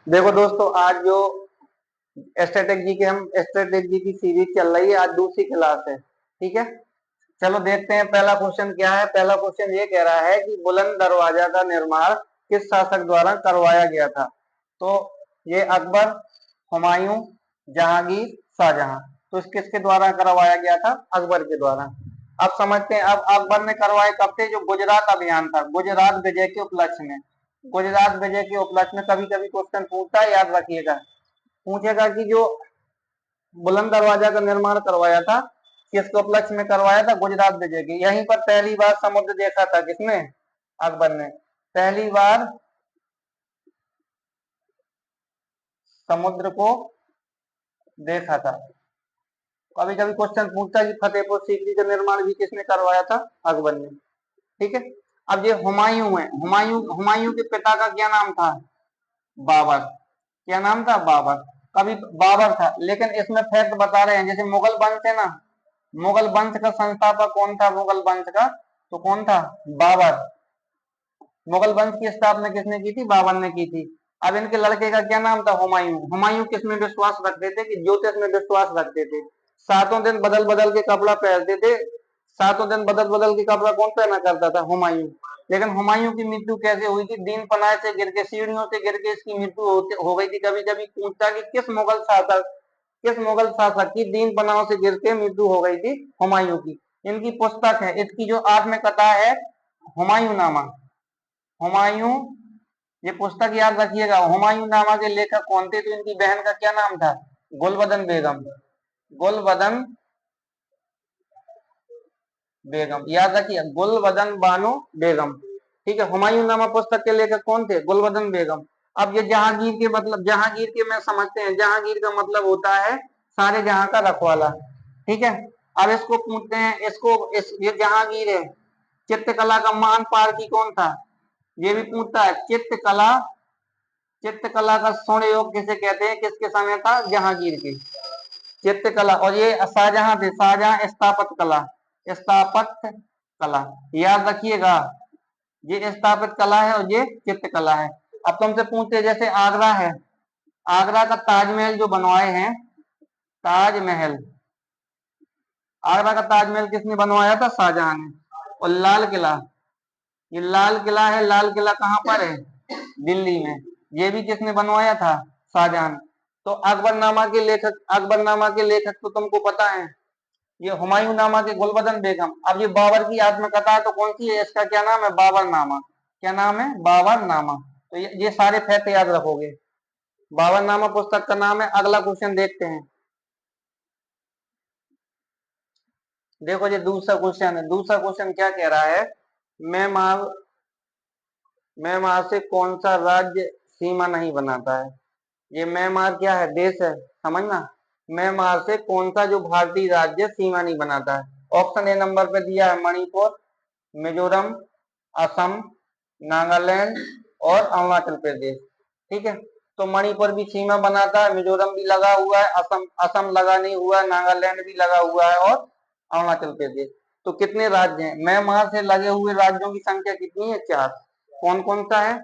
देखो दोस्तों, आज जो स्ट्रेटेजी की सीरीज चल रही है, आज दूसरी क्लास है। ठीक है, चलो देखते हैं पहला क्वेश्चन क्या है। पहला क्वेश्चन ये कह रहा है कि बुलंद दरवाजा का निर्माण किस शासक द्वारा करवाया गया था। तो ये अकबर, हुमायूं, जहांगीर, शाहजहां। तो किसके द्वारा करवाया गया था? अकबर के द्वारा। अब समझते हैं, अब अकबर ने करवाए कब थे? जो गुजरात अभियान था, गुजरात विजय के उपलक्ष्य में। गुजरात विजय के उपलक्ष्य में कभी कभी क्वेश्चन पूछता है, याद रखिएगा। पूछेगा कि जो बुलंद दरवाजा का निर्माण करवाया था, किसके उपलक्ष्य में करवाया था? गुजरात विजय के। यहीं पर पहली बार समुद्र देखा था किसने? अकबर ने। पहली बार समुद्र को देखा था। कभी कभी क्वेश्चन पूछता है कि फतेहपुर सीकरी का निर्माण भी किसने करवाया था? अकबर ने। ठीक है, अब ये हुमायूं है। हुमायूं हुमायूं के पिता का क्या नाम था? बाबर। क्या नाम था? बाबर। कभी बाबर था, लेकिन इसमें फैक्ट बता रहे हैं, जैसे मुगल वंश है ना, मुगल वंश का संस्थापक कौन था? मुगल वंश का तो कौन था? बाबर। मुगल वंश की स्थापना किसने की थी? बाबर ने की थी। अब इनके लड़के का क्या नाम था? हुमायूं। हुमायूं किसमें विश्वास रखते थे? कि ज्योतिष में विश्वास रखते थे। सातों दिन बदल बदल के कपड़ा पहनते थे। सातों दिन बदल बदल के कपड़ा कौन पहना करता था? हुमायूं। लेकिन हुमायूं की मृत्यु कैसे हुई थी? दीन पनाह से गिर के, सीढ़ियों से गिर के इसकी मृत्यु हो गई थी। कभी कभी पूछता कि किस मुगल शासक की दीन पनाह से गिर के मृत्यु हो गई थी? हुमायूं की। इनकी पुस्तक है, इसकी जो आत्मकथा है, हुमायूं नामा। हुमायूं, ये पुस्तक याद रखिएगा। हुमायूं नामा के लेखक कौन थे? तो इनकी बहन का क्या नाम था? गुलबदन बेगम। गुलबदन बेगम, याद रखिए, गुलबदन बानो बेगम। ठीक है, हुमायूं नामा पुस्तक के लेखक कौन थे? गुलबदन बेगम। अब ये जहांगीर के मतलब, जहांगीर के में समझते हैं। जहांगीर का मतलब होता है सारे जहां का रखवाला। ठीक है, अब इसको पूछते हैं, ये जहांगीर है, चित्रकला का महान पारखी कौन था? ये भी पूछता है। चित्रकला का स्वर्ण योग किसे कहते हैं? किसके समय था? जहांगीर के। चित्रकला, और ये शाहजहां थे। शाहजहां स्थापत कला, याद रखिएगा। ये स्थापित कला है और ये चित्रकला है। अब तुमसे पूछते, जैसे आगरा है, आगरा का ताजमहल जो बनवाए हैं, ताजमहल, आगरा का ताजमहल किसने बनवाया था? शाहजहां ने। और लाल किला, ये लाल किला है, लाल किला कहाँ पर है? दिल्ली में। ये भी किसने बनवाया था? शाहजहां। तो अकबरनामा के लेखक तो तुमको पता है, ये हुमायूं नामा के गुलबदन बेगम। अब ये बाबर की आत्मकथा है, तो कौन सी है? इसका क्या नाम है? बाबर नामा। क्या नाम है? बाबर नामा। तो ये सारे फैक्ट याद रखोगे। बाबर नामा पुस्तक का नाम है। अगला क्वेश्चन देखते हैं। देखो, ये दूसरा क्वेश्चन है। दूसरा क्वेश्चन क्या कह रहा है? म्यांमार म्यांमार से कौन सा राज्य सीमा नहीं बनाता है? ये म्यांमार क्या है? देश है, समझना। म्यांमार से कौन सा जो भारतीय राज्य सीमा नहीं बनाता है? ऑप्शन ए नंबर पे दिया है, मणिपुर, मिजोरम, असम, नागालैंड और अरुणाचल प्रदेश। ठीक है, तो मणिपुर भी सीमा बनाता है, मिजोरम भी लगा हुआ है, असम असम लगा नहीं हुआ है, नागालैंड भी लगा हुआ है, और अरुणाचल प्रदेश। तो कितने राज्य हैं? म्यांमार से लगे हुए राज्यों की संख्या कितनी है? 4। कौन कौन सा है?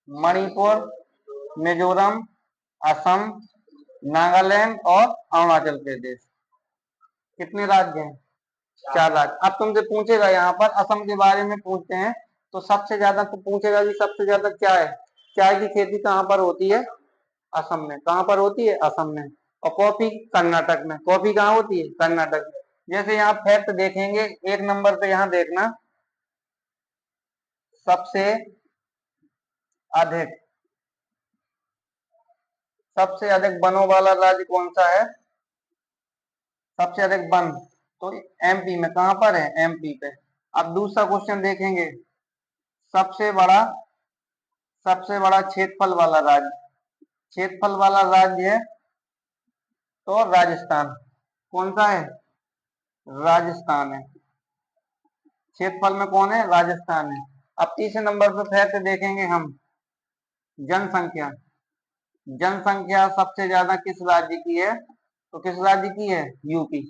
मणिपुर, मिजोरम, असम, नागालैंड और अरुणाचल प्रदेश। कितने राज्य हैं? 4 राज्य। अब तुमसे पूछेगा, यहाँ पर असम के बारे में पूछते हैं, तो सबसे ज्यादा तो पूछेगा कि सबसे ज्यादा चाय, चाय की खेती कहाँ पर होती है? असम में। कहाँ पर होती है? असम में। और कॉफी? कर्नाटक में। कॉफी कहाँ होती है? कर्नाटक में। जैसे यहाँ फैक्ट देखेंगे, एक नंबर पे यहाँ देखना, सबसे अधिक सबसे अधिक वनों वाला राज्य कौन सा है? सबसे अधिक वन तो एमपी में। कहां पर है? एमपी पे। अब दूसरा क्वेश्चन देखेंगे, सबसे बड़ा सबसे बड़ा क्षेत्रफल वाला राज्य, क्षेत्रफल वाला राज्य है तो राजस्थान। कौन सा है? राजस्थान है। क्षेत्रफल में कौन है? राजस्थान है। अब तीसरे नंबर पर फैक्ट देखेंगे हम, जनसंख्या। जनसंख्या सबसे ज्यादा किस राज्य की है? तो किस राज्य की है? यूपी।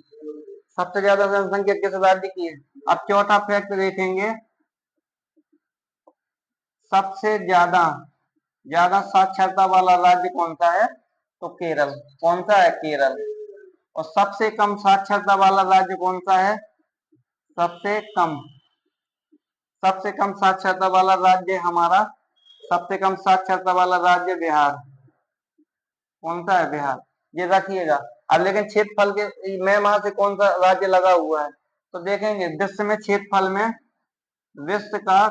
सबसे ज्यादा जनसंख्या किस राज्य की है? अब चौथा फैक्ट देखेंगे, सबसे ज्यादा ज्यादा साक्षरता वाला राज्य कौन सा है? तो केरल। कौन सा है? केरल। और सबसे कम साक्षरता वाला राज्य कौन सा है? सबसे कम सबसे कम साक्षरता वाला राज्य हमारा, सबसे कम साक्षरता वाला राज्य बिहार। कौन सा है? बिहार। ये रखिएगा। अब लेकिन क्षेत्रफल के में वहां से कौन सा राज्य लगा हुआ है? तो देखेंगे विश्व में क्षेत्रफल में, विश्व का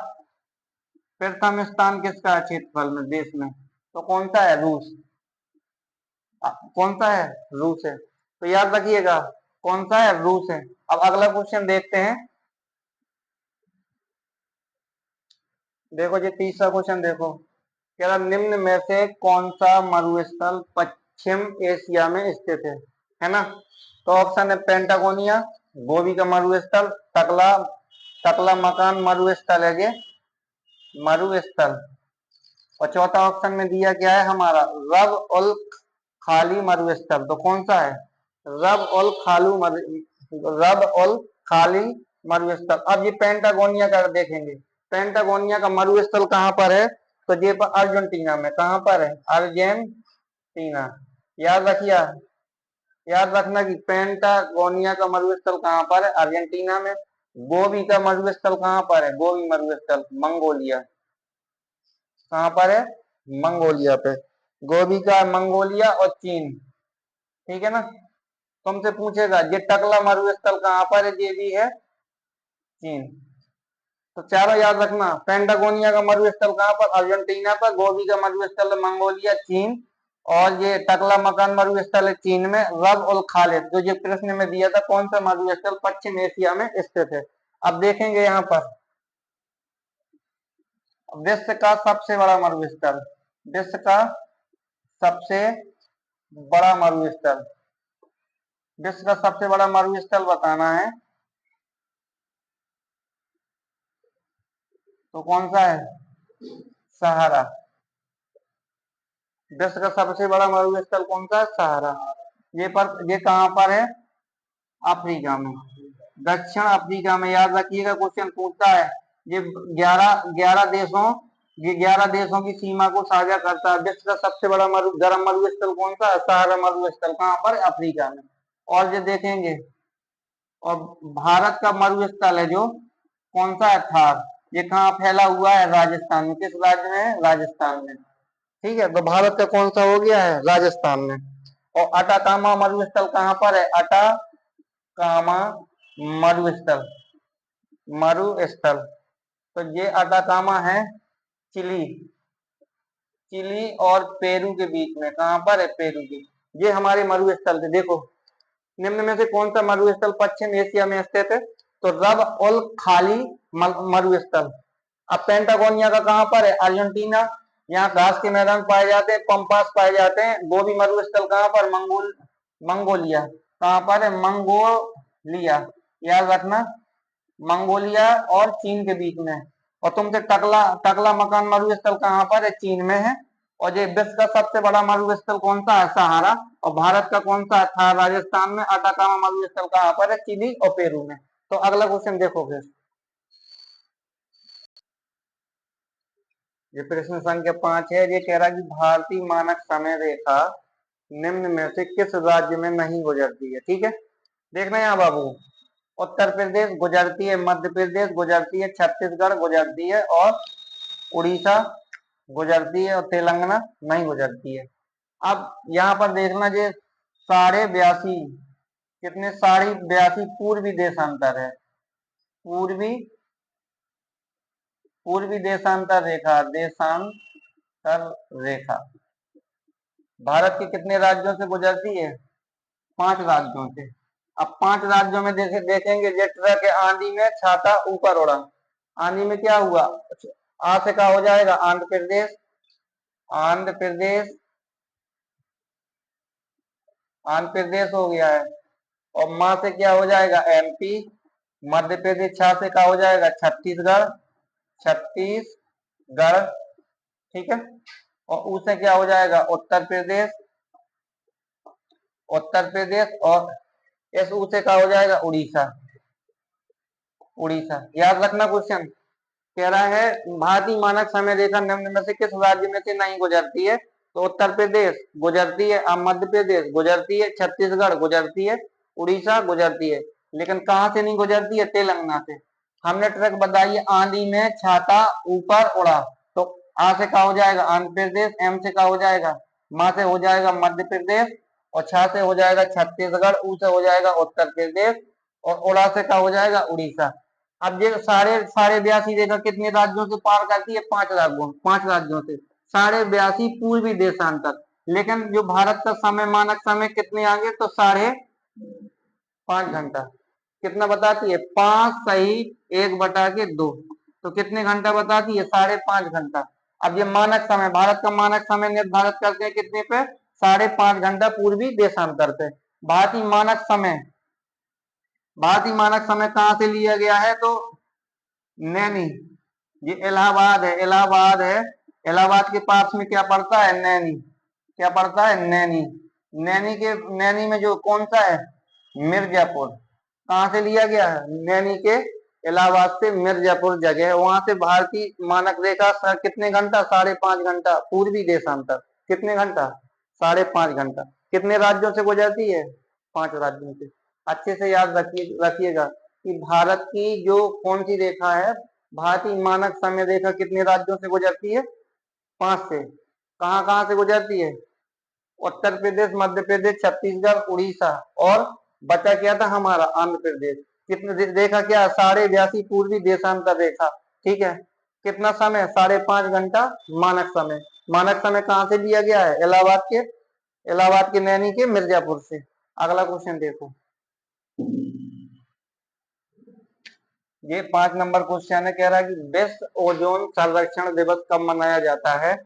प्रथम स्थान किसका है क्षेत्रफल में देश में? तो कौन सा है? रूस। कौन सा है? रूस है। तो याद रखिएगा कौन सा है? रूस है। अब अगला क्वेश्चन देखते हैं। देखो जी तीसरा क्वेश्चन देखो, कह रहा निम्न में से कौन सा मरुस्थल पश्चिम एशिया में स्थित है ना? तो ऑप्शन है पेंटागोनिया, गोबी का मरुस्थल, टकला टकला मकान मरुस्थल है ये मरुस्थल। और चौथा ऑप्शन में दिया क्या है हमारा? रब उल खाली मरुस्थल। तो कौन सा है? रब उल खाली मरुस्थल। अब ये पेंटागोनिया का देखेंगे, पेंटागोनिया का मरुस्थल कहाँ पर है? तो ये पर अर्जेंटीना में। कहाँ पर है? अर्जेंटीना। याद रखिए, याद रखना कि पेंटागोनिया का मरुस्थल कहाँ पर है? अर्जेंटीना में। गोबी का मरुस्थल कहाँ पर है? गोबी मरुस्थल मंगोलिया। कहाँ पर है? मंगोलिया पे। गोबी का मंगोलिया और चीन। ठीक है ना? तुमसे पूछेगा ये टकला मरुस्थल कहाँ पर है? ये भी है चीन। तो चारों याद रखना, पेंटागोनिया का मरुस्थल कहाँ पर? अर्जेंटीना पर। गोबी का मरुस्थल मंगोलिया चीन। और ये टकला मकान मरुस्थल है चीन में। रब उल खालिद जो ये प्रश्न में दिया था कौन सा मरुस्थल पश्चिम एशिया में स्थित है? अब देखेंगे यहाँ पर विश्व का सबसे बड़ा मरुस्थल, विश्व का सबसे बड़ा मरुस्थल, विश्व का सबसे बड़ा मरुस्थल बताना है तो कौन सा है? सहारा। विश्व का सबसे बड़ा मरुस्थल कौन सा है? सहारा। ये कहाँ पर है? अफ्रीका में, दक्षिण अफ्रीका में। याद रखिएगा क्वेश्चन पूछता है। ये 11 देशों की सीमा को साझा करता है। विश्व का सबसे बड़ा गर्म मरुस्थल कौन सा है? सहारा मरुस्थल। कहाँ पर? अफ्रीका में। और ये देखेंगे, और भारत का मरुस्थल है जो कौन सा है? थार। ये कहाँ फैला हुआ है? राजस्थान में। किस राज्य में है? राजस्थान में। ठीक है, तो भारत का कौन सा हो गया है? राजस्थान में। और अटाकामा मरुस्थल कहाँ पर है? अटाकामा मरुस्थल, मरुस्थल। तो ये अटाकामा है चिली, चिली और पेरू के बीच में। कहाँ पर है? पेरू की। ये हमारे मरुस्थल थे। देखो निम्न में से कौन सा मरुस्थल पश्चिम एशिया में स्थित है? तो रब उल खाली मरुस्थल। अब पेंटागोनिया का कहाँ पर है? अर्जेंटीना। यहाँ घास के मैदान पाए जाते हैं, पंपास पाए जाते हैं। गोबी मरुस्थल कहाँ पर? मंगोलिया। कहाँ पर है? मंगोलिया। याद रखना, मंगोलिया और चीन के बीच में। और तुमसे टकला टकला मकान मरुस्थल कहाँ पर है? चीन में है। और ये विश्व का सबसे बड़ा मरुस्थल कौन सा है? सहारा। और भारत का कौन सा था? राजस्थान में। अटाकामा मरुस्थल कहाँ पर है? चिली और पेरू में। तो अगला क्वेश्चन देखो फिर, ये प्रश्न संख्या 5 है। ये कह रहा है कि भारतीय मानक समय रेखा निम्न में से किस राज्य में नहीं गुजरती है? ठीक है, देखना यहाँ बाबू, उत्तर प्रदेश गुजरती है, मध्य प्रदेश गुजरती है, छत्तीसगढ़ गुजरती है, और उड़ीसा गुजरती है, और तेलंगाना नहीं गुजरती है। अब यहाँ पर देखना, ये 82.5, कितने? 82.5 पूर्वी देशांतर है। पूर्वी पूर्वी देशांतर रेखा, देशांतर रेखा भारत के कितने राज्यों से गुजरती है? 5 राज्यों से। अब 5 राज्यों में देखेंगे, जिस तरह के आंधी में छाता ऊपर उड़ा। आंधी में क्या हुआ? आ से क्या हो जाएगा? आंध्र प्रदेश, आंध्र प्रदेश, आंध्र प्रदेश हो गया है। और माँ से क्या हो जाएगा? एमपी। मध्य प्रदेश, छा से क्या हो जाएगा? छत्तीसगढ़, छत्तीसगढ़। ठीक है। और ऊ से क्या हो जाएगा? उत्तर प्रदेश, उत्तर प्रदेश। और इस ऊ से क्या हो जाएगा? उड़ीसा, उड़ीसा। याद रखना क्वेश्चन। कह रहा है भारतीय मानक समय रेखा निम्न में से किस राज्य में से नहीं गुजरती है? तो उत्तर प्रदेश गुजरती है, मध्य प्रदेश गुजरती है, छत्तीसगढ़ गुजरती है, उड़ीसा गुजरती है। लेकिन कहाँ से नहीं गुजरती है? तेलंगाना से। हमने ट्रिक बताई, आंधी में छाता ऊपर उड़ा, तो आ से का हो जाएगा आंध्र प्रदेश, एम से का हो जाएगा, मा से हो जाएगा मध्य प्रदेश, और छा से हो जाएगा छत्तीसगढ़, ऊ से हो जाएगा उत्तर प्रदेश, और उड़ा से का हो जाएगा उड़ीसा। अब ये साढ़े साढ़े बयासी रेखा कितने राज्यों से पार करती है? 5 राज्यों से। साढ़े बयासी पूर्वी देशांतर। लेकिन जो भारत का समय मानक समय कितने आगे? तो 5.5 घंटा। कितना बताती है? 5 सही 1/2। तो कितने घंटा बताती है? 5.5 घंटा। अब ये मानक समय, भारत का मानक समय निर्धारित करते हैं कितने पे? 5.5 घंटा पूर्वी देशांतर पे। भारतीय मानक समय, भारतीय मानक समय कहाँ से लिया गया है? तो नैनी, ये इलाहाबाद है, इलाहाबाद है, इलाहाबाद के पास में क्या पड़ता है? नैनी। क्या पड़ता है? नैनी। नैनी में जो कौन सा है? मिर्जापुर। कहाँ से लिया गया है? नैनी के इलाहाबाद से मिर्जापुर जगह है, वहां से भारतीय मानक रेखा कितने घंटा? 5.5 घंटा पूर्वी देशांतर। कितने घंटा? 5.5 घंटा। कितने राज्यों से गुजरती है? 5 राज्यों से। अच्छे से याद रखिएगा कि भारत की जो कौन सी रेखा है, भारतीय मानक समय रेखा कितने राज्यों से गुजरती है? 5 से। कहाँ कहाँ से गुजरती है? उत्तर प्रदेश, मध्य प्रदेश, छत्तीसगढ़, उड़ीसा, और बचा क्या था हमारा? आंध्र प्रदेश। कितने रेखा क्या? 5.82 पूर्वी देशांतर रेखा। ठीक है। कितना समय? 5.5 घंटा मानक समय। मानक समय कहाँ से लिया गया है? इलाहाबाद के नैनी के मिर्जापुर से। अगला क्वेश्चन देखो, ये 5 नंबर क्वेश्चन है। कह रहा है कि विश्व ओजोन संरक्षण दिवस कब मनाया जाता है?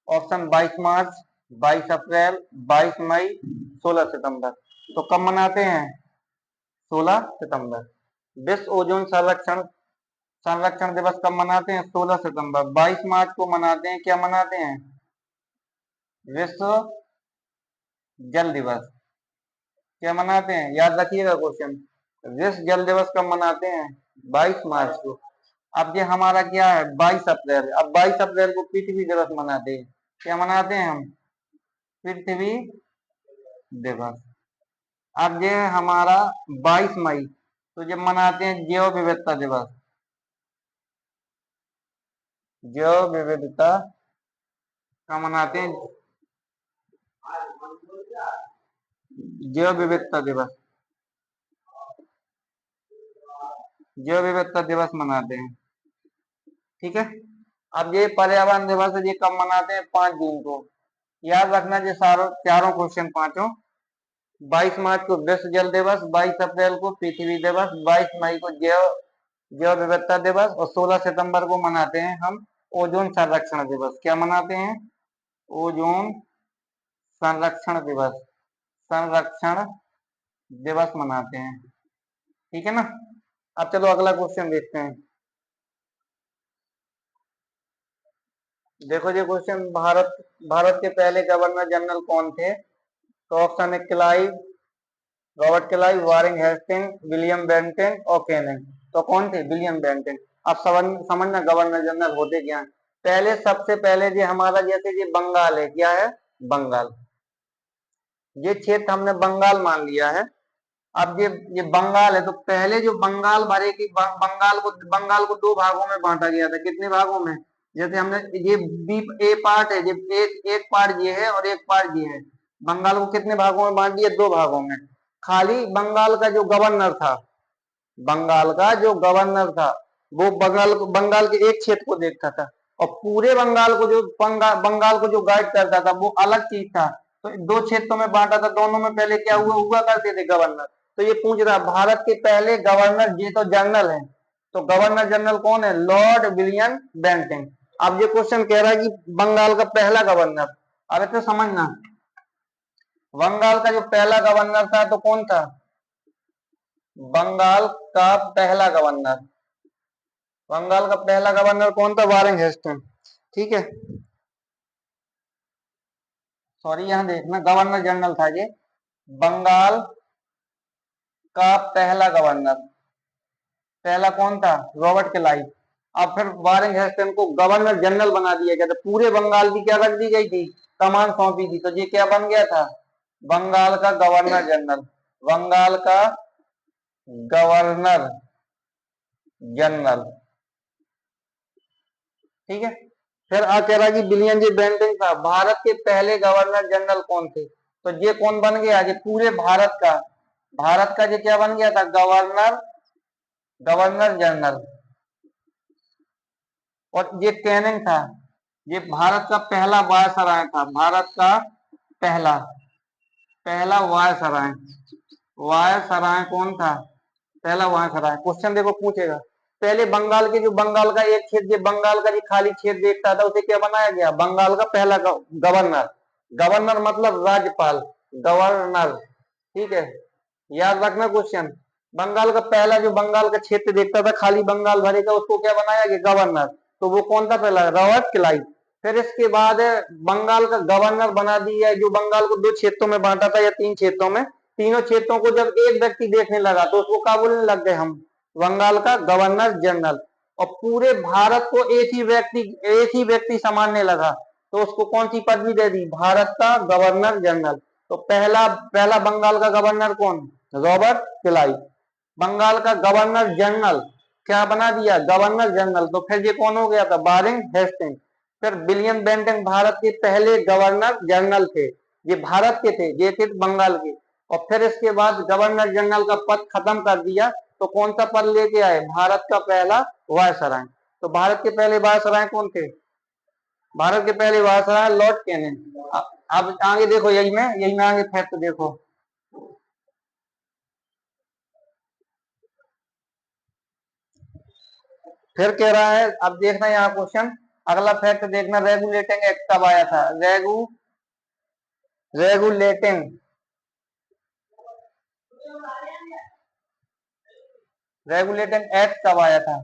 ऑप्शन 22 मार्च, 22 अप्रैल, 22 मई, 16 सितंबर। तो कब मनाते हैं? 16 सितंबर। विश्व ओजोन संरक्षण संरक्षण दिवस कब मनाते हैं? 16 सितंबर। 22 मार्च को मनाते हैं, क्या मनाते हैं? विश्व जल दिवस। क्या मनाते हैं? याद रखिएगा क्वेश्चन। विश्व जल दिवस कब मनाते हैं? 22 मार्च को। अब ये हमारा क्या है? 22 अप्रैल। अब 22 अप्रैल को पृथ्वी दिवस मनाते हैं। क्या मनाते हैं हम? पृथ्वी दिवस। अब ये हमारा 22 मई, तो जब मनाते हैं जैव विविधता दिवस। जैव विविधता का मनाते हैं, जैव विविधता दिवस, जैव विविधता दिवस मनाते हैं। ठीक है। अब ये पर्यावरण दिवस है, ये कब मनाते हैं? 5 जून को। याद रखना ये सारों चारों क्वेश्चन पांचों। 22 मार्च को विश्व जल दिवस, 22 अप्रैल को पृथ्वी दिवस, 22 मई को जैव जैव विविधता दिवस, और 16 सितंबर को मनाते हैं हम ओजोन संरक्षण दिवस। क्या मनाते हैं? ओजोन संरक्षण दिवस, संरक्षण दिवस मनाते हैं। ठीक है ना। अब चलो अगला क्वेश्चन देखते हैं। देखो ये क्वेश्चन, भारत भारत के पहले गवर्नर जनरल कौन थे? तो ऑप्शन है Clive, Robert Clive, Warren Hastings, William Bentinck और कैनिंग। तो कौन थे? William Bentinck. अब समझना गवर्नर जनरल होते क्या हैं। पहले, सबसे पहले ये हमारा जैसे ये बंगाल है, क्या है? बंगाल। ये क्षेत्र हमने बंगाल मान लिया है। अब ये बंगाल है, तो पहले जो बंगाल भरे की बंगाल को 2 भागों में बांटा गया था। कितने भागों में? जैसे हमने ये बी ए पार्ट है, ये एक पार्ट ये है और एक पार्ट ये है। बंगाल को कितने भागों में बांट दिया? 2 भागों में। खाली बंगाल का जो गवर्नर था, बंगाल का जो गवर्नर था, वो बंगाल के एक क्षेत्र को देखता था, और पूरे बंगाल को जो गाइड करता था वो अलग चीज था। तो 2 क्षेत्रों में बांटा था, दोनों में पहले क्या हुआ करते थे? गवर्नर। तो ये पूछ रहा भारत के पहले गवर्नर, ये तो जनरल है, तो गवर्नर जनरल कौन है? Lord William Bentinck. अब ये क्वेश्चन कह रहा है कि बंगाल का पहला गवर्नर। अब इसे समझना, बंगाल का जो पहला गवर्नर था तो कौन था? बंगाल का पहला गवर्नर, बंगाल का पहला गवर्नर कौन था? Warren Hasting. ठीक है। सॉरी, यहां देखना, गवर्नर जनरल था ये। बंगाल का पहला गवर्नर, पहला कौन था? Robert Clive. अब फिर वारेन हेस्टिंग को गवर्नर जनरल बना दिया गया था, पूरे बंगाल की क्या रख दी गई थी, कमान सौंपी थी, तो ये क्या बन गया था, बंगाल का गवर्नर जनरल, बंगाल का गवर्नर जनरल। ठीक है। फिर आ कह रहा कि विलियम जी बेंटिंग था, भारत के पहले गवर्नर जनरल कौन थे, तो ये कौन बन गया, ये पूरे भारत का ये क्या बन गया था, गवर्नर गवर्नर जनरल। और ये कैनिंग था, ये भारत का पहला वायसराय था, भारत का पहला पहला वायसराय, वायसराय कौन था, पहला वायसराय। क्वेश्चन देखो पूछेगा, पहले बंगाल के जो बंगाल का एक क्षेत्र, बंगाल का जो खाली क्षेत्र देखता था उसे क्या बनाया गया, बंगाल का पहला गवर्नर, गवर्नर मतलब राज्यपाल, गवर्नर। ठीक है, याद रखना क्वेश्चन, बंगाल का पहला जो बंगाल का क्षेत्र देखता था खाली बंगाल भरे का, उसको क्या बनाया गया, गवर्नर। तो वो कौन था पहला, रॉबर्ट क्लाइव। फिर इसके बाद बंगाल का गवर्नर बना दिया, जो बंगाल को दो क्षेत्रों में बांटा था या तीन क्षेत्रों में, तीनों क्षेत्रों को जब एक व्यक्ति देखने लगा तो उसको क्या बोलने लग गए हम, बंगाल का गवर्नर जनरल। और पूरे भारत को एक ही व्यक्ति संभालने लगा तो उसको कौन सी पदवी दे दी, भारत का गवर्नर जनरल। तो पहला पहला बंगाल का गवर्नर कौन, रॉबर्ट क्लाइव। बंगाल का गवर्नर जनरल क्या बना दिया, गवर्नर जनरल, तो फिर ये कौन हो गया था, वारेन हेस्टिंग। फिर विलियम बेंटिंग भारत के पहले गवर्नर जनरल थे, ये भारत के थे, ये थे बंगाल के। और फिर इसके बाद गवर्नर जनरल का पद खत्म कर दिया तो कौन सा पद लेके आए, भारत का पहला वायसराय। तो भारत के पहले वायसराय कौन थे, भारत के पहले वायसराय लॉर्ड कैनिंग। अब आगे देखो, यही में आगे फैक्ट देखो, फिर कह रहा है, अब देखना यहाँ क्वेश्चन, अगला फैक्ट देखना, रेगुलेटिंग एक्ट कब आया था, रेगुलेटिंग रेगुलेटिंग एक्ट कब आया था,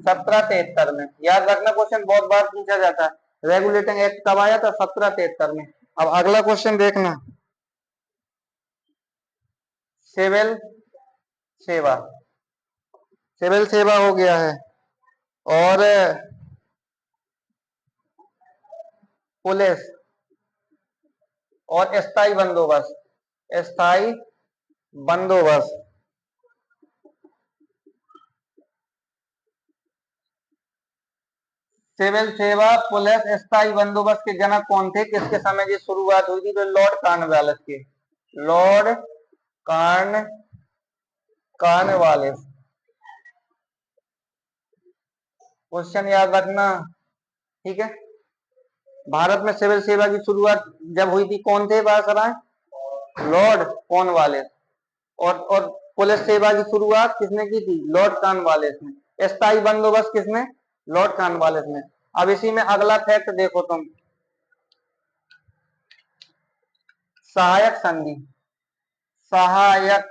1773 में। याद रखना क्वेश्चन बहुत बार पूछा जाता है, रेगुलेटिंग एक्ट कब आया था, 1773 में। अब अगला क्वेश्चन देखना, सिविल सेवा, सिविल सेवा हो गया है, और पुलिस और स्थायी बंदोबस्त, स्थायी बंदोबस्त। सिविल सेवा, पुलिस, स्थायी बंदोबस्त के जनक कौन थे, किसके समय की शुरुआत हुई थी, तो लॉर्ड कॉर्नवालिस के, लॉर्ड कॉर्नवालिस। क्वेश्चन याद रखना। ठीक है, भारत में सिविल सेवा की शुरुआत जब हुई थी कौन थे वायसराय, लॉर्ड कॉर्नवालिस। और पुलिस सेवा की शुरुआत किसने की थी, लॉर्ड कॉर्नवालिस ने। स्थायी बंदोबस्त किसने, लॉर्ड कॉर्नवालिस ने। अब इसी में अगला फैक्ट देखो तुम, सहायक संधि, सहायक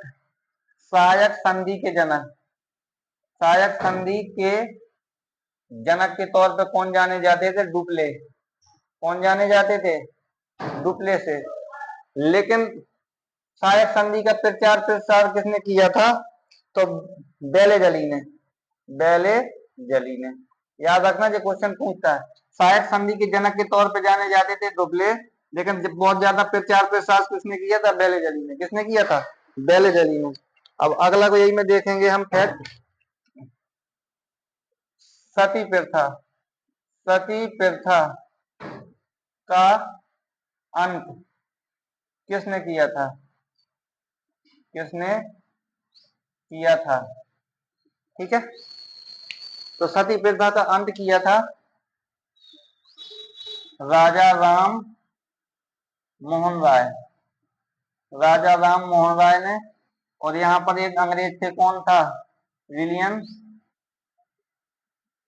सहायक संधि के जनक, सहायक संधि के जनक के तौर पर कौन जाने जाते थे, डुप्ले। कौन जाने जाते थे, डुप्ले से। लेकिन सहायक संधि का प्रचार प्रसार किसने किया था, तो बेले जली ने, बेले जली ने। याद रखना, जो क्वेश्चन पूछता है, सहायक संधि के जनक के तौर पे जाने जाते थे डुप्ले, लेकिन जब बहुत ज्यादा प्रचार प्रसार किसने किया था, बेले जली ने। किसने किया था, बेले जली ने। अब अगला को यही में देखेंगे हम फैक्ट, सती प्रथा, सती प्रथा का अंत किसने किया था, किसने किया था। ठीक है, तो सती प्रथा का अंत किया था राजा राम मोहन राय, राजा राम मोहन राय ने। और यहाँ पर एक अंग्रेज थे, कौन था, विलियम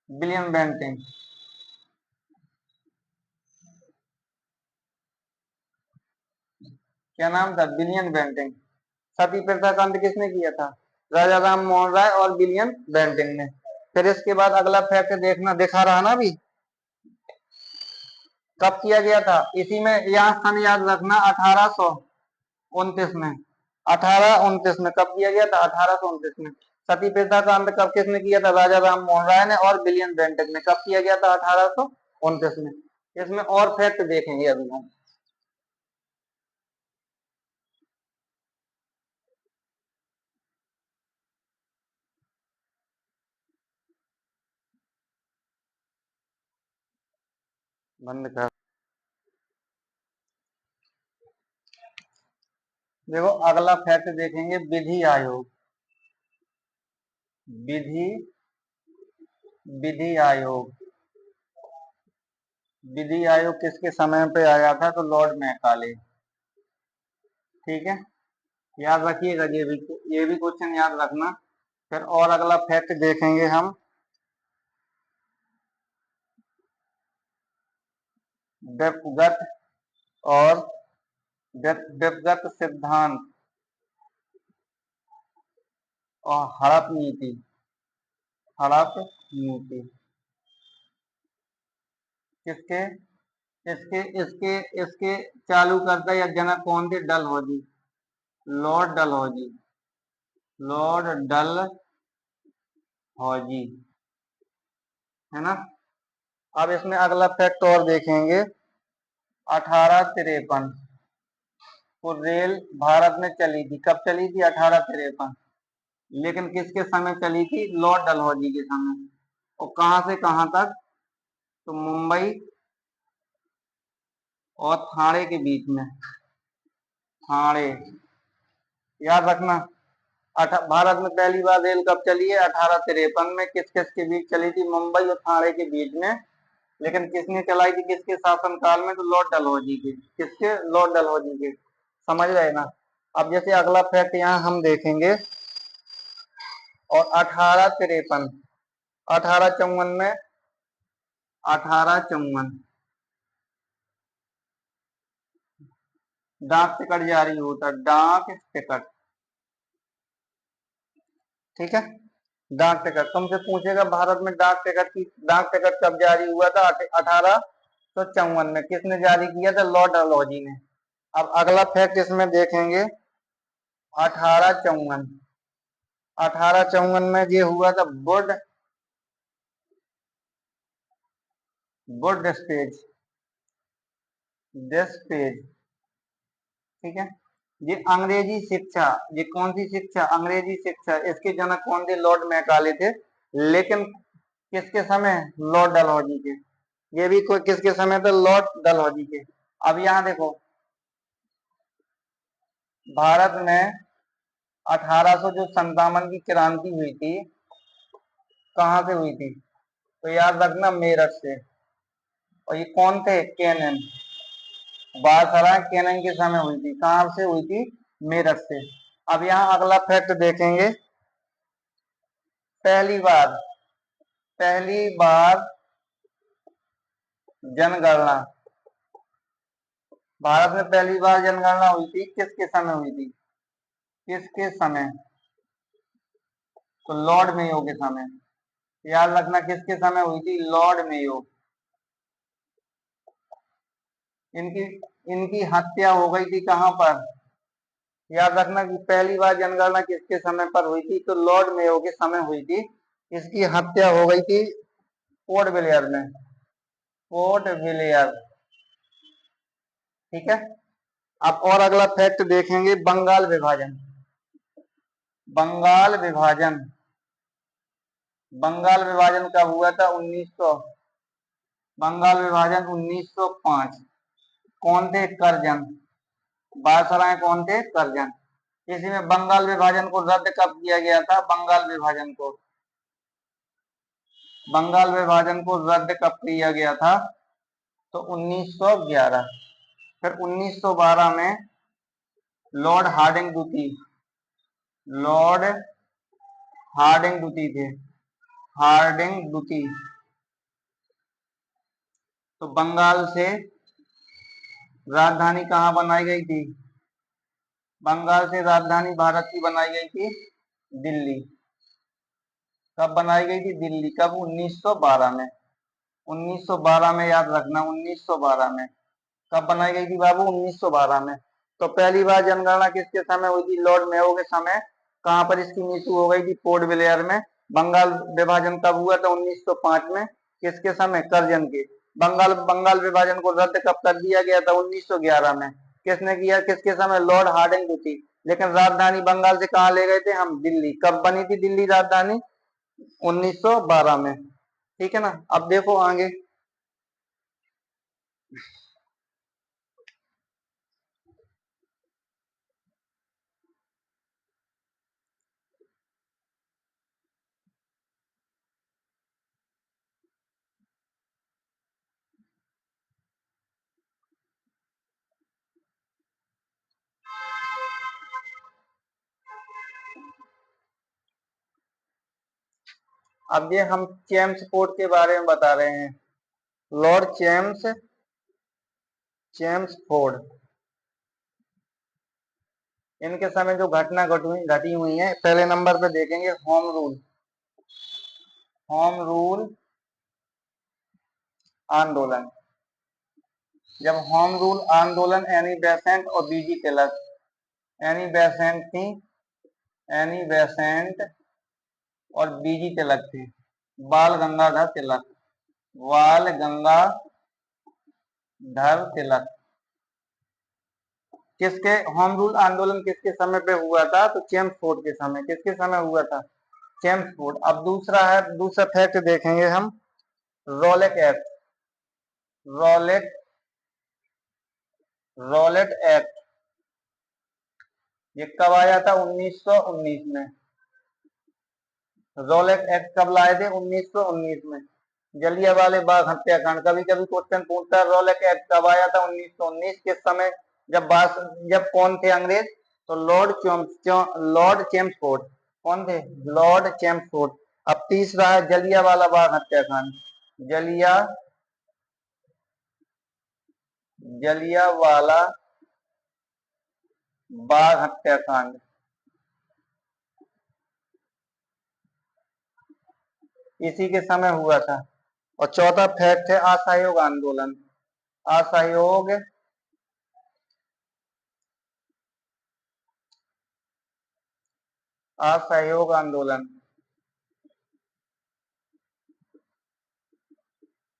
विलियम बेंटिंग। क्या नाम था, विलियम बेंटिंग। सती प्रथा का अंत किसने किया था, राजा राम मोहन राय और विलियम बेंटिंग ने। फिर इसके बाद अगला फैक्ट देखना, दिखा रहा ना अभी, कब किया गया था, इसी में यहाँ सन याद रखना, 1829 में, 1829 में कब किया गया था, 1829 में। सती प्रथा का अंत कब किसने किया था? राजा राम मोहन राय ने और विलियम बेंटिक ने। कब किया गया था? 1829 में। इसमें और फैक्ट देखेंगे अभी हम। बंद कर। देखो अगला फैक्ट देखेंगे, विधि आयोग। विधि विधि आयोग। विधि आयोग किसके समय पे आया था? तो लॉर्ड मैकाले। ठीक है, याद रखिएगा, ये भी क्वेश्चन याद रखना। फिर और अगला फैक्ट देखेंगे हम, व्यक्तिगत और व्यक्तिगत सिद्धांत और हड़प नीति। हड़प नीति किसके इसके इसके इसके चालू करता या जनक कौन थे? डलहौजी। लॉर्ड डलहौजी। लॉर्ड डलहौजी, है ना। अब इसमें अगला फैक्ट और देखेंगे, 1853 को रेल भारत में चली थी। कब चली थी? 1853। लेकिन किसके समय चली थी? लॉर्ड डलहौजी के समय। और कहां से कहां तक? तो मुंबई और थाने के बीच में। थाने, याद रखना। भारत में पहली बार रेल कब चली है? 1853 में। किस किस के बीच चली थी? मुंबई और थाने के बीच में। लेकिन किसने चलाई थी? किसके शासनकाल में? तो लॉर्ड डलहौजी के। किसके? लॉर्ड डलहौजी के। समझ रहे ना। अब जैसे अगला फैक्ट यहाँ हम देखेंगे, और 1853 1854 में, 1854 डाक टिकट जारी होता। डाक टिकट, ठीक है। डाक टिकट तुमसे पूछेगा, भारत में डाक टिकट कब जारी हुआ था? 1854 में। किसने जारी किया था? लॉर्ड डलहौजी ने। अब अगला फैक्ट इसमें देखेंगे, 1854 1854 में ये हुआ था वुड डिस्पेज। ठीक है। ये अंग्रेजी शिक्षा, ये कौन सी शिक्षा? अंग्रेजी शिक्षा। इसके जनक कौन थे? लॉर्ड मैकाले थे। लेकिन किसके समय? लॉर्ड डलहौजी के। ये भी कोई किसके समय था? लॉर्ड डलहौजी के। अब यहाँ देखो, भारत में 1800 जो 57 की क्रांति हुई थी, कहाँ से हुई थी? तो याद रखना, मेरठ से। और ये कौन थे? कैनन। बादशाह कैनन के समय हुई थी। कहाँ से हुई थी? मेरठ से। अब यहाँ अगला फैक्ट देखेंगे, पहली बार पहली बार जनगणना। भारत में पहली बार जनगणना हुई थी, किसके समय हुई थी? किसके समय? तो लॉर्ड मेयो के समय। याद रखना, किसके समय हुई थी? Lord Mayo. इनकी इनकी हत्या हो गई थी कहां पर? याद रखना कि पहली बार जनगणना किसके समय पर हुई थी? तो लॉर्ड मेयो के समय हुई थी। इसकी हत्या हो गई थी पोर्ट ब्लेयर में। पोर्ट ब्लेयर, ठीक है। अब और अगला फैक्ट देखेंगे, बंगाल विभाजन। बंगाल विभाजन बंगाल विभाजन कब हुआ था? 1900। बंगाल विभाजन 1905। कौन थे? करजन। वायसराय कौन थे? करजन। इसी में बंगाल विभाजन को रद्द कब किया गया था? बंगाल विभाजन को रद्द कब किया गया था? तो 1911। फिर 1912 में लॉर्ड हार्डिंग द्वितीय। लॉर्ड हार्डिंग द्वितीय थे। हार्डिंग द्वितीय। तो बंगाल से राजधानी कहाँ बनाई गई थी? बंगाल से राजधानी भारत की बनाई गई थी दिल्ली। कब बनाई गई थी? दिल्ली। कब? 1912 में। 1912 में, याद रखना, 1912 में। कब बनाई गई थी बाबू? 1912 में। तो पहली बार जनगणना किसके समय हुई थी? लॉर्ड मेयो के समय। कहाँ पर इसकी मृत्यु हो गई थी? पोर्ट ब्लेयर में। बंगाल विभाजन कब हुआ था? 1905 में। किसके समय? करजन के। बंगाल विभाजन को रद्द कब कर दिया गया था? 1911 में। किसने किया? किसके समय? लॉर्ड हार्डिंग की थी। लेकिन राजधानी बंगाल से कहाँ ले गए थे हम? दिल्ली। कब बनी थी दिल्ली राजधानी? 1912 में। ठीक है ना। अब देखो आगे। अब ये हम चेम्सफोर्ड के बारे में बता रहे हैं। लॉर्ड चेम्सफोर्ड, इनके समय जो घटना घटी हुई है, पहले नंबर पे देखेंगे होम रूल आंदोलन। जब होम रूल आंदोलन एनी बेसेंट और बीजी तिलक, एनी बेसेंट थी, एनी बेसेंट और बीजी तिलक थी, बाल गंगाधर तिलक, बाल गंगाधर तिलक। किसके होम रूल आंदोलन किसके समय पे हुआ था? तो चेम्सफोर्ड के समय। किसके समय हुआ था? चेम्सफोर्ड। अब दूसरा फैक्ट देखेंगे हम। Rowlatt act, Rowlatt Rowlatt act, ये कब आया था? 1919 में। रोलेट एक्ट कब लाए थे? 1919 में। जलियांवाला बाग हत्याकांड, कभी कभी क्वेश्चन पूछता है रोलेट एक्ट कब आया था? 1919। किस समय? जब कौन थे अंग्रेज? तो लॉर्ड चेम्सफोर्ड। कौन थे? Lord Chelmsford. अब तीसरा है जलियांवाला बाग हत्याकांड। जलिया जलियांवाला बाग हत्याकांड, इसी के समय हुआ था। और चौथा फैक्ट है असहयोग आंदोलन। असहयोग असहयोग आंदोलन,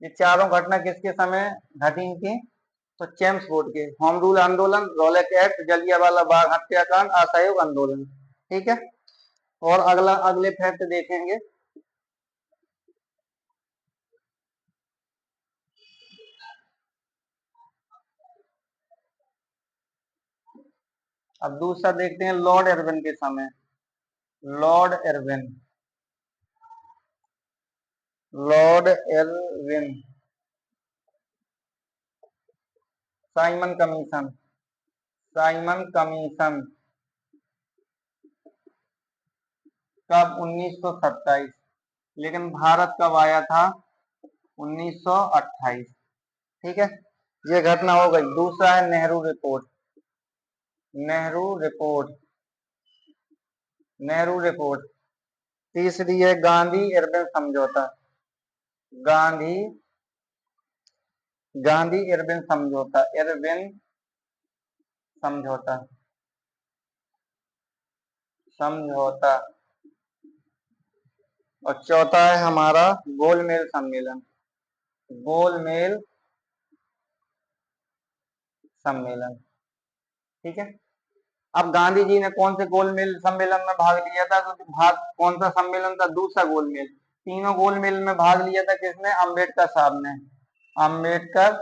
ये चारों घटना किसके समय घटी थी? तो चेम्सफोर्ड के। होम रूल आंदोलन, रोलेट एक्ट, जलियांवाला बाग हत्याकांड, असहयोग आंदोलन। ठीक है। और अगले फैक्ट देखेंगे। अब दूसरा देखते हैं लॉर्ड इरविन के समय। Lord Irwin, Lord Irwin, Simon commission, Simon commission कब? 1927। लेकिन भारत कब आया था? 1928। ठीक है। ये घटना हो गई। दूसरा है Nehru report. Nehru report, Nehru report. तीसरी है गांधी इरविन समझौता। गांधी गांधी इरविन समझौता, इरविन समझौता, समझौता। और चौथा है हमारा गोलमेज सम्मेलन। गोलमेज सम्मेलन। ठीक है। अब गांधी जी ने कौन से गोलमेज सम्मेलन में भाग लिया था? तो भाग कौन सा सम्मेलन था? दूसरा गोलमेज। तीनों गोलमेज में भाग लिया था किसने? अम्बेडकर साहब ने। अम्बेडकर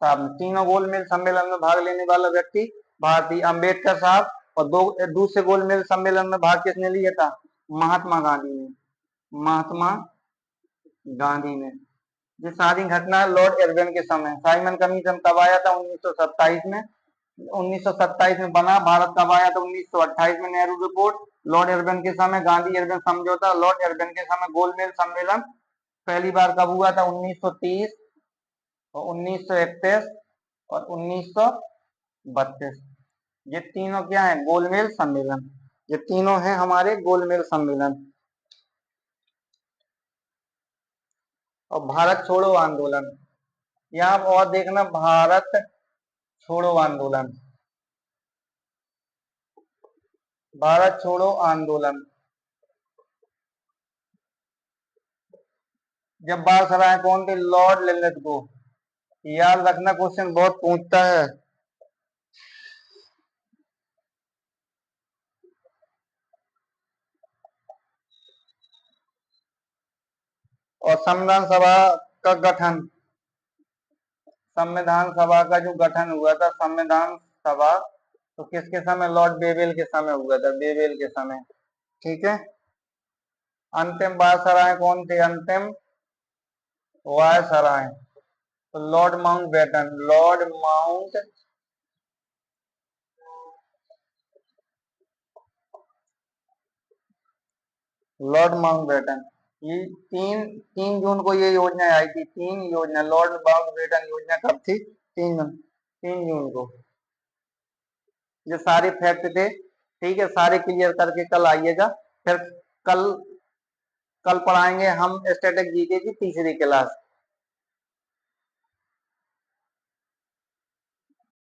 साहब ने तीनों गोलमेज सम्मेलन में भाग लेने वाला व्यक्ति भारतीय अम्बेडकर साहब। और दूसरे गोलमेज सम्मेलन में भाग किसने लिया था? महात्मा गांधी ने। महात्मा गांधी ने। ये सारी घटना लॉर्ड इरविन के समय। साइमन कमीशन कब आया था? 1927 में। 1927 में बना। भारत कब आया था? 1928 में। नेहरू रिपोर्ट, लॉर्ड इरविन के समय गांधी इरविन समझौता, लॉर्ड इरविन के समय गोलमेज सम्मेलन पहली बार कब हुआ था? 1930 और 1931 और 1932। ये तीनों क्या है? गोलमेज सम्मेलन। ये तीनों हैं हमारे गोलमेज सम्मेलन। और भारत छोड़ो आंदोलन, यहाँ और देखना, भारत छोड़ो आंदोलन। भारत छोड़ो आंदोलन जब बात कर रहा है कौन थे? लॉर्ड लिलिथ को। याद रखना, क्वेश्चन बहुत पूछता है। और संविधान सभा का गठन, संविधान सभा का जो गठन हुआ था संविधान सभा, तो किसके समय? लॉर्ड बेवेल के समय हुआ था, बेवेल के समय। ठीक है। अंतिम वायसराय कौन थे? अंतिम वायसराय तो लॉर्ड माउंटबेटन, लॉर्ड माउंटबेटन। ये तीन तीन जून को ये योजना आई थी, तीन योजना, लॉर्ड माउंटबेटन योजना कब थी? 3 जून को। ये सारे फैक्ट थे, ठीक है, सारे क्लियर करके कल आइएगा। फिर कल कल पढ़ाएंगे हम स्टैटिक जीके की तीसरी क्लास।